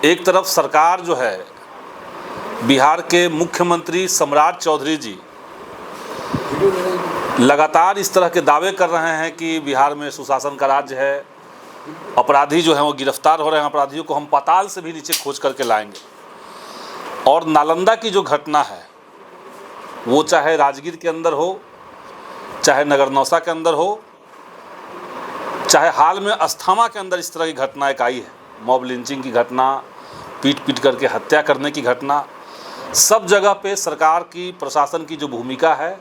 एक तरफ सरकार जो है, बिहार के मुख्यमंत्री सम्राट चौधरी जी लगातार इस तरह के दावे कर रहे हैं कि बिहार में सुशासन का राज्य है, अपराधी जो हैं वो गिरफ्तार हो रहे हैं, अपराधियों को हम पाताल से भी नीचे खोज करके लाएंगे। और नालंदा की जो घटना है वो चाहे राजगीर के अंदर हो, चाहे नगरनौसा के अंदर हो, चाहे हाल में अस्थामा के अंदर इस तरह की घटना एक आई है, मॉब लिंचिंग की घटना, पीट करके हत्या करने की घटना, सब जगह पे सरकार की, प्रशासन की जो भूमिका है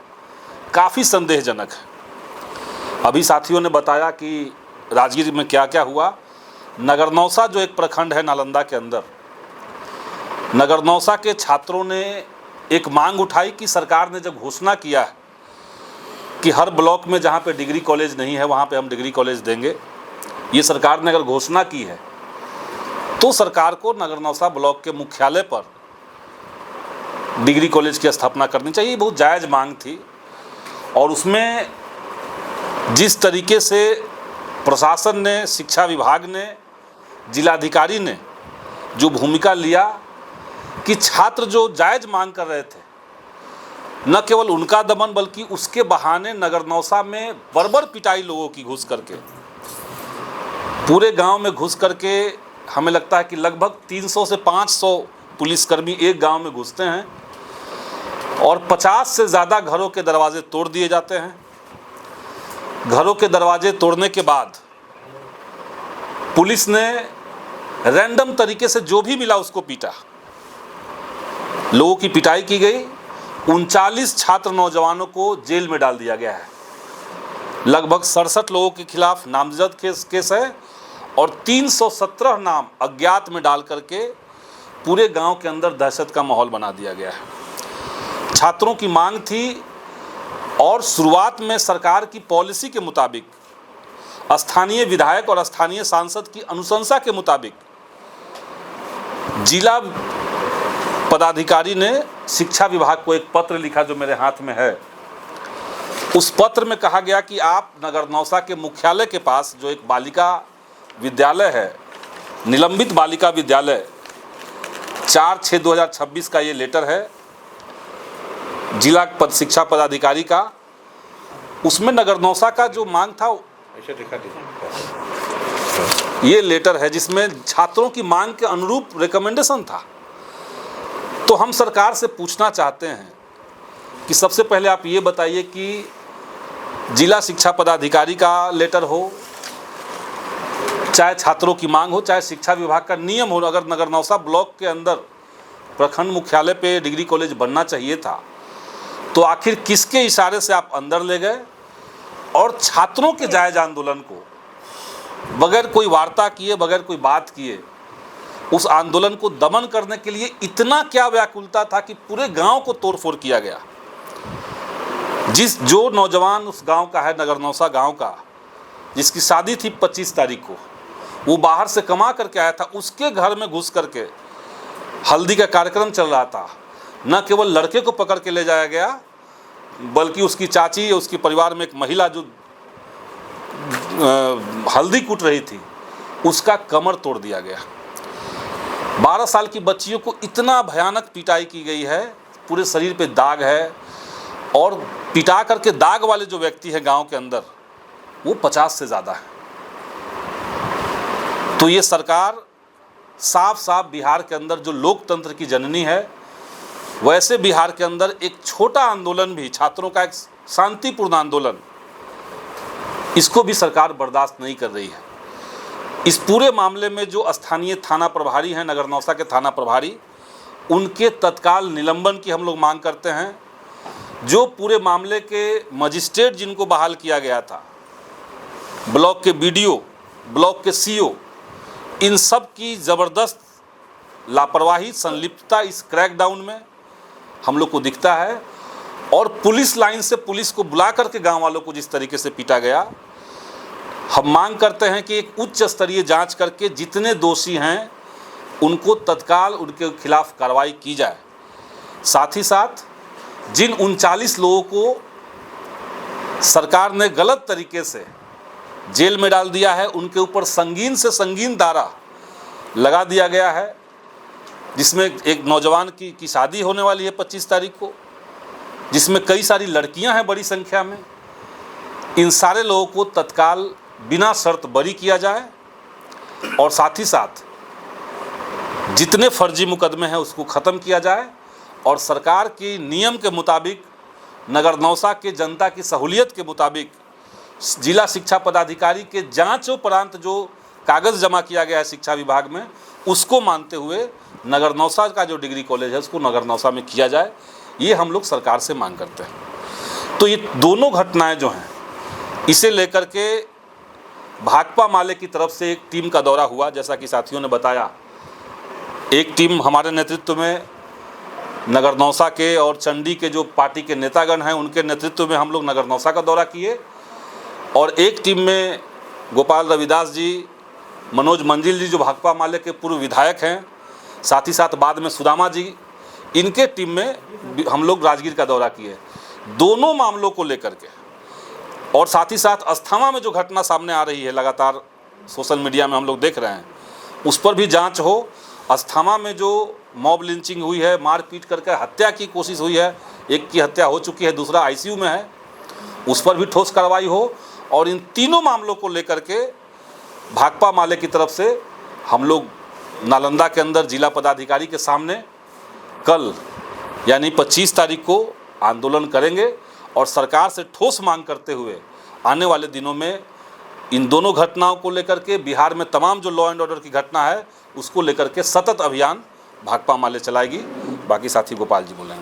काफ़ी संदेहजनक है। अभी साथियों ने बताया कि राजगीर में क्या क्या हुआ। नगरनौसा जो एक प्रखंड है नालंदा के अंदर, नगरनौसा के छात्रों ने एक मांग उठाई कि सरकार ने जब घोषणा किया है कि हर ब्लॉक में जहाँ पे डिग्री कॉलेज नहीं है वहाँ पे हम डिग्री कॉलेज देंगे, ये सरकार ने अगर घोषणा की है तो सरकार को नगरनौसा ब्लॉक के मुख्यालय पर डिग्री कॉलेज की स्थापना करनी चाहिए। बहुत जायज़ मांग थी। और उसमें जिस तरीके से प्रशासन ने, शिक्षा विभाग ने, जिलाधिकारी ने जो भूमिका लिया कि छात्र जो जायज़ मांग कर रहे थे, न केवल उनका दमन बल्कि उसके बहाने नगरनौसा में बर्बर पिटाई लोगों की घुस करके, पूरे गांव में घुस करके, हमें लगता है कि लगभग 300 से 500 पुलिसकर्मी एक गांव में घुसते हैं और 50 से ज़्यादा घरों के दरवाजे तोड़ दिए जाते हैं। घरों के दरवाजे तोड़ने के बाद पुलिस ने रैंडम तरीके से जो भी मिला उसको पीटा, लोगों की पिटाई की गई। 39 छात्र नौजवानों को जेल में डाल दिया गया है। लगभग 67 लोगों के खिलाफ नामजद केस है और 317 नाम अज्ञात में डाल करके पूरे गांव के अंदर दहशत का माहौल बना दिया गया है। छात्रों की मांग थी और शुरुआत में सरकार की पॉलिसी के मुताबिक, स्थानीय विधायक और स्थानीय सांसद की अनुशंसा के मुताबिक जिला पदाधिकारी ने शिक्षा विभाग को एक पत्र लिखा जो मेरे हाथ में है। उस पत्र में कहा गया कि आप नगरनौसा के मुख्यालय के पास जो एक बालिका विद्यालय है, निलंबित बालिका विद्यालय, 4/6/2026 का ये लेटर है जिला शिक्षा पदाधिकारी का। उसमें नगरनौसा का जो मांग था, ये लेटर है जिसमें छात्रों की मांग के अनुरूप रिकमेंडेशन था। तो हम सरकार से पूछना चाहते हैं कि सबसे पहले आप ये बताइए कि जिला शिक्षा पदाधिकारी का लेटर हो, चाहे छात्रों की मांग हो, चाहे शिक्षा विभाग का नियम हो, अगर नगरनौसा ब्लॉक के अंदर प्रखंड मुख्यालय पे डिग्री कॉलेज बनना चाहिए था तो आखिर किसके इशारे से आप अंदर ले गए और छात्रों के जायज़ आंदोलन को बगैर कोई वार्ता किए, बगैर कोई बात किए, उस आंदोलन को दमन करने के लिए इतना क्या व्याकुलता था कि पूरे गांव को तोड़फोड़ किया गया। जो नौजवान उस गांव का है, नगरनौसा गांव का, जिसकी शादी थी 25 तारीख को, वो बाहर से कमा करके आया था, उसके घर में घुस करके हल्दी का कार्यक्रम चल रहा था। न केवल लड़के को पकड़ के ले जाया गया बल्कि उसकी चाची या उसके परिवार में एक महिला जो हल्दी कूट रही थी, उसका कमर तोड़ दिया गया। 12 साल की बच्चियों को इतना भयानक पिटाई की गई है, पूरे शरीर पे दाग है और पिटा करके दाग वाले जो व्यक्ति है गांव के अंदर वो 50 से ज़्यादा है। तो ये सरकार साफ साफ बिहार के अंदर जो लोकतंत्र की जननी है, वैसे बिहार के अंदर एक छोटा आंदोलन भी, छात्रों का एक शांतिपूर्ण आंदोलन, इसको भी सरकार बर्दाश्त नहीं कर रही है। इस पूरे मामले में जो स्थानीय थाना प्रभारी हैं, नगरनौसा के थाना प्रभारी, उनके तत्काल निलंबन की हम लोग मांग करते हैं। जो पूरे मामले के मजिस्ट्रेट जिनको बहाल किया गया था, ब्लॉक के बीडीओ, ब्लॉक के सीओ, इन सब की ज़बरदस्त लापरवाही, संलिप्तता इस क्रैकडाउन में हम लोग को दिखता है। और पुलिस लाइन से पुलिस को बुला करके गांव वालों को जिस तरीके से पीटा गया, हम मांग करते हैं कि एक उच्च स्तरीय जांच करके जितने दोषी हैं उनको तत्काल उनके खिलाफ कार्रवाई की जाए। साथ ही साथ जिन 39 लोगों को सरकार ने गलत तरीके से जेल में डाल दिया है, उनके ऊपर संगीन से संगीन धारा लगा दिया गया है। जिसमें एक नौजवान की शादी होने वाली है 25 तारीख को, जिसमें कई सारी लड़कियां हैं बड़ी संख्या में। इन सारे लोगों को तत्काल बिना शर्त बरी किया जाए और साथ ही साथ जितने फर्जी मुकदमे हैं उसको ख़त्म किया जाए और सरकार की नियम के मुताबिक, नगर नौसा के जनता की सहूलियत के मुताबिक जिला शिक्षा पदाधिकारी के जांचोपरांत जो कागज़ जमा किया गया है शिक्षा विभाग में, उसको मानते हुए नगर नौसा का जो डिग्री कॉलेज है उसको नगर नौसा में किया जाए। ये हम लोग सरकार से मांग करते हैं। तो ये दोनों घटनाएं जो हैं, इसे लेकर के भाकपा माले की तरफ से एक टीम का दौरा हुआ। जैसा कि साथियों ने बताया, एक टीम हमारे नेतृत्व में नगर नौसा के और चंडी के जो पार्टी के नेतागण हैं उनके नेतृत्व में हम लोग नगर नौसा का दौरा किए, और एक टीम में गोपाल रविदास जी, मनोज मंजिल जी जो भाकपा माले के पूर्व विधायक हैं, साथ ही साथ बाद में सुदामा जी, इनके टीम में हम लोग राजगीर का दौरा किए दोनों मामलों को लेकर के। और साथ ही साथ अस्थामा में जो घटना सामने आ रही है, लगातार सोशल मीडिया में हम लोग देख रहे हैं, उस पर भी जांच हो। अस्थामा में जो मॉब लिंचिंग हुई है, मारपीट करके हत्या की कोशिश हुई है, एक की हत्या हो चुकी है, दूसरा आईसीयू में है, उस पर भी ठोस कार्रवाई हो। और इन तीनों मामलों को लेकर के भाकपा माले की तरफ से हम लोग नालंदा के अंदर जिला पदाधिकारी के सामने कल यानी 25 तारीख को आंदोलन करेंगे और सरकार से ठोस मांग करते हुए आने वाले दिनों में इन दोनों घटनाओं को लेकर के, बिहार में तमाम जो लॉ एंड ऑर्डर की घटना है उसको लेकर के सतत अभियान भाकपा माले चलाएगी। बाकी साथी गोपाल जी बोलेंगे।